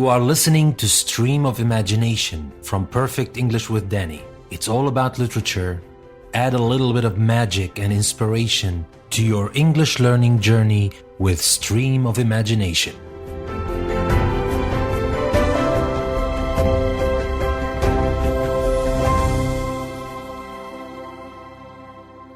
You are listening to Stream of Imagination from Perfect English with Danny. It's all about literature. Add a little bit of magic and inspiration to your English learning journey with Stream of Imagination.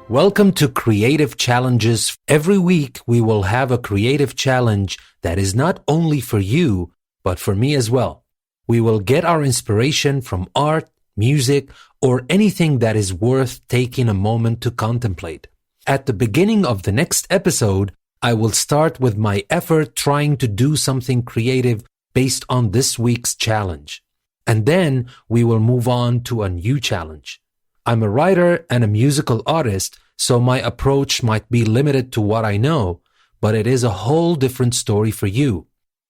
Welcome to Creative Challenges. Every week we will have a creative challenge that is not only for you, but for me as well. We will get our inspiration from art, music, or anything that is worth taking a moment to contemplate. At the beginning of the next episode, I will start with my effort trying to do something creative based on this week's challenge. And then we will move on to a new challenge. I'm a writer and a musical artist, so my approach might be limited to what I know, but it is a whole different story for you.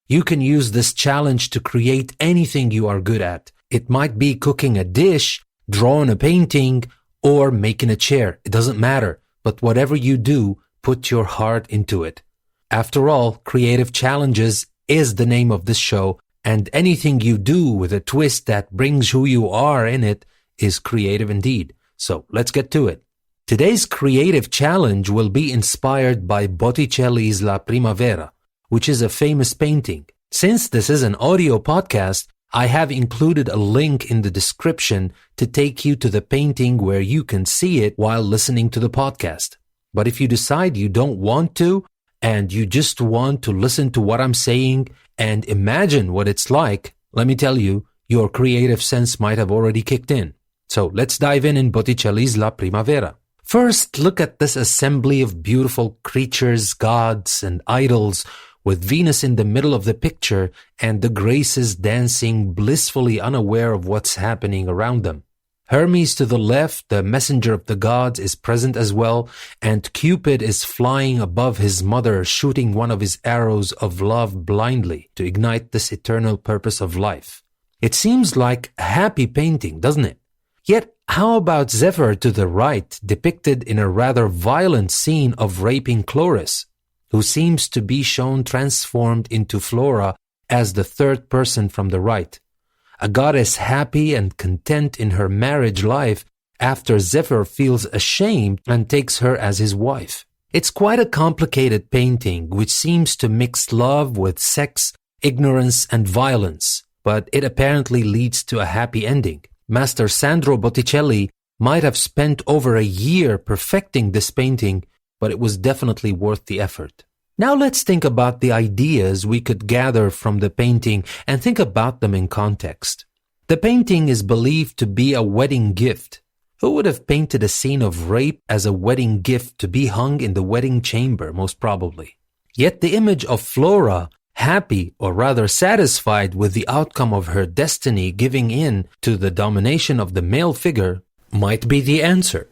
You can use this challenge to create anything you are good at. It might be cooking a dish, drawing a painting, or making a chair. It doesn't matter, but whatever you do, put your heart into it. After all, Creative Challenges is the name of this show, and anything you do with a twist that brings who you are in it is creative indeed. So let's get to it. Today's creative challenge will be inspired by Botticelli's La Primavera, which is a famous painting. Since this is an audio podcast, I have included a link in the description to take you to the painting where you can see it while listening to the podcast. But if you decide you don't want to, and you just want to listen to what I'm saying and imagine what it's like, let me tell you, your creative sense might have already kicked in. So let's dive in Botticelli's La Primavera. First, look at this assembly of beautiful creatures, gods, and idols, with Venus in the middle of the picture and the Graces dancing blissfully unaware of what's happening around them. Hermes to the left, the messenger of the gods, is present as well, and Cupid is flying above his mother, shooting one of his arrows of love blindly to ignite this eternal purpose of life. It seems like a happy painting, doesn't it? Yet, how about Zephyr to the right, depicted in a rather violent scene of raping Chloris, who seems to be shown transformed into Flora as the third person from the right, a goddess happy and content in her marriage life after Zephyr feels ashamed and takes her as his wife. It's quite a complicated painting which seems to mix love with sex, ignorance, and violence, but it apparently leads to a happy ending. Master Sandro Botticelli might have spent over a year perfecting this painting, but it was definitely worth the effort. Now let's think about the ideas we could gather from the painting and think about them in context. The painting is believed to be a wedding gift. Who would have painted a scene of rape as a wedding gift to be hung in the wedding chamber, most probably? Yet the image of Flora, happy or rather satisfied with the outcome of her destiny giving in to the domination of the male figure, might be the answer.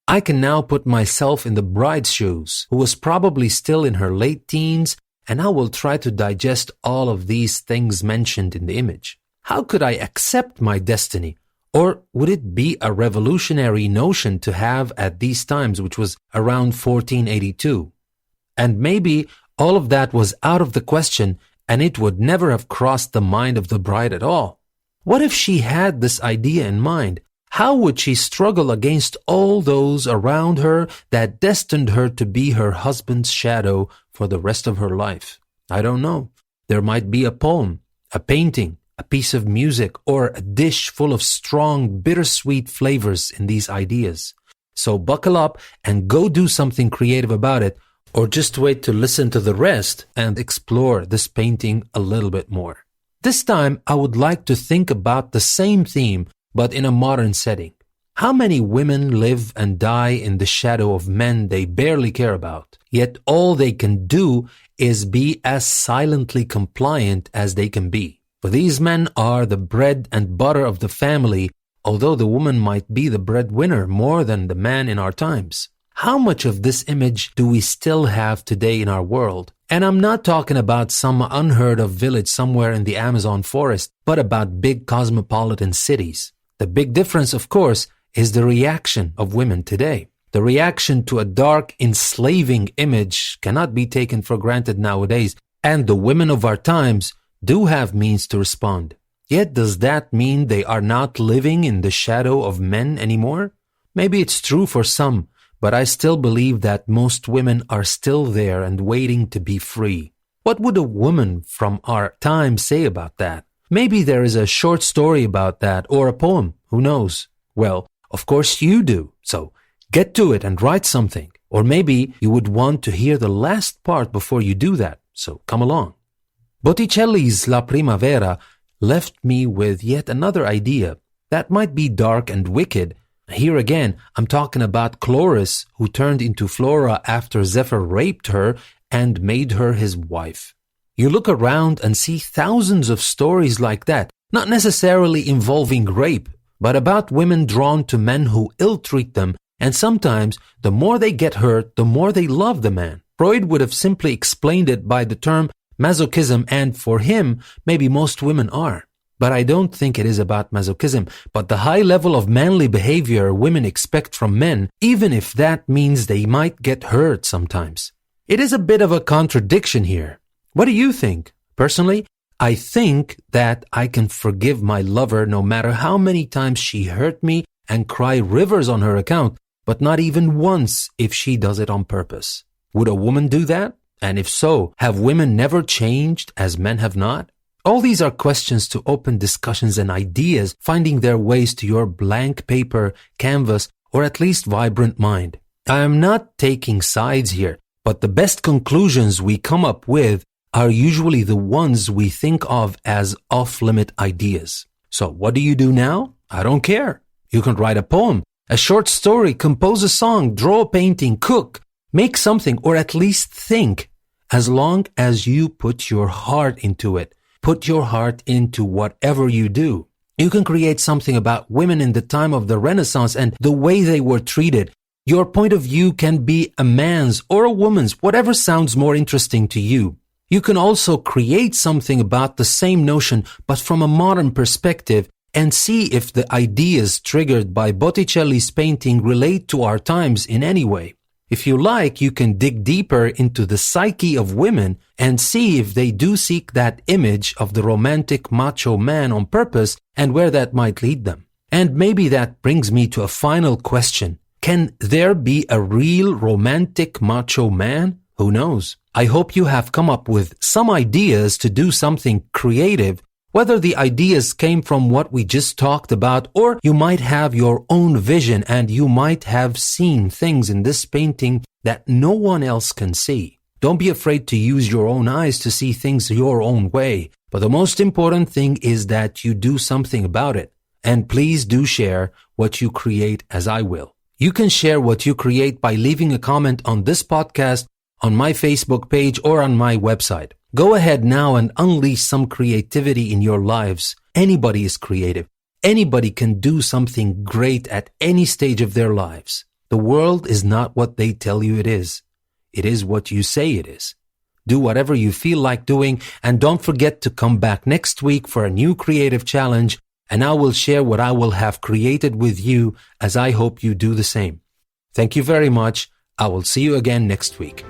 I can now put myself in the bride's shoes, who was probably still in her late teens, and I will try to digest all of these things mentioned in the image. How could I accept my destiny? Or would it be a revolutionary notion to have at these times, which was around 1482? And maybe all of that was out of the question, and it would never have crossed the mind of the bride at all. What if she had this idea in mind? How would she struggle against all those around her that destined her to be her husband's shadow for the rest of her life? I don't know. There might be a poem, a painting, a piece of music, or a dish full of strong, bittersweet flavors in these ideas. So buckle up and go do something creative about it, or just wait to listen to the rest and explore this painting a little bit more. This time, I would like to think about the same theme, but in a modern setting. How many women live and die in the shadow of men they barely care about, yet all they can do is be as silently compliant as they can be? For these men are the bread and butter of the family, although the woman might be the breadwinner more than the man in our times. How much of this image do we still have today in our world? And I'm not talking about some unheard of village somewhere in the Amazon forest, but about big cosmopolitan cities. The big difference, of course, is the reaction of women today. The reaction to a dark, enslaving image cannot be taken for granted nowadays, and the women of our times do have means to respond. Yet does that mean they are not living in the shadow of men anymore? Maybe it's true for some, but I still believe that most women are still there and waiting to be free. What would a woman from our time say about that? Maybe there is a short story about that or a poem, who knows? Well, of course you do, so get to it and write something. Or maybe you would want to hear the last part before you do that, so come along. Botticelli's La Primavera left me with yet another idea that might be dark and wicked. Here again, I'm talking about Chloris, who turned into Flora after Zephyr raped her and made her his wife. You look around and see thousands of stories like that, not necessarily involving rape, but about women drawn to men who ill-treat them, and sometimes the more they get hurt, the more they love the man. Freud would have simply explained it by the term masochism, and for him, maybe most women are. But I don't think it is about masochism, but the high level of manly behavior women expect from men, even if that means they might get hurt sometimes. It is a bit of a contradiction here. What do you think? Personally, I think that I can forgive my lover no matter how many times she hurt me and cry rivers on her account, but not even once if she does it on purpose. Would a woman do that? And if so, have women never changed as men have not? All these are questions to open discussions and ideas finding their ways to your blank paper, canvas, or at least vibrant mind. I am not taking sides here, but the best conclusions we come up with are usually the ones we think of as off-limit ideas. So what do you do now? I don't care. You can write a poem, a short story, compose a song, draw a painting, cook, make something, or at least think, as long as you put your heart into it. Put your heart into whatever you do. You can create something about women in the time of the Renaissance and the way they were treated. Your point of view can be a man's or a woman's, whatever sounds more interesting to you. You can also create something about the same notion, but from a modern perspective, and see if the ideas triggered by Botticelli's painting relate to our times in any way. If you like, you can dig deeper into the psyche of women and see if they do seek that image of the romantic macho man on purpose and where that might lead them. And maybe that brings me to a final question. Can there be a real romantic macho man? Who knows? I hope you have come up with some ideas to do something creative, whether the ideas came from what we just talked about, or you might have your own vision and you might have seen things in this painting that no one else can see. Don't be afraid to use your own eyes to see things your own way. But the most important thing is that you do something about it. And please do share what you create, as I will. You can share what you create by leaving a comment on this podcast, on my Facebook page, or on my website. Go ahead now and unleash some creativity in your lives. Anybody is creative. Anybody can do something great at any stage of their lives. The world is not what they tell you it is. It is what you say it is. Do whatever you feel like doing, and don't forget to come back next week for a new creative challenge, and I will share what I will have created with you, as I hope you do the same. Thank you very much. I will see you again next week.